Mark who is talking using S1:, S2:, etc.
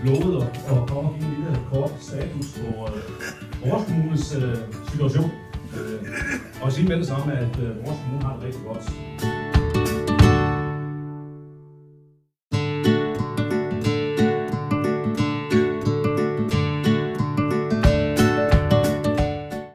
S1: lovet at komme og give en lille kort status på vores kommunes situation. Og sige med det samme, at vores kommune har det rigtig godt.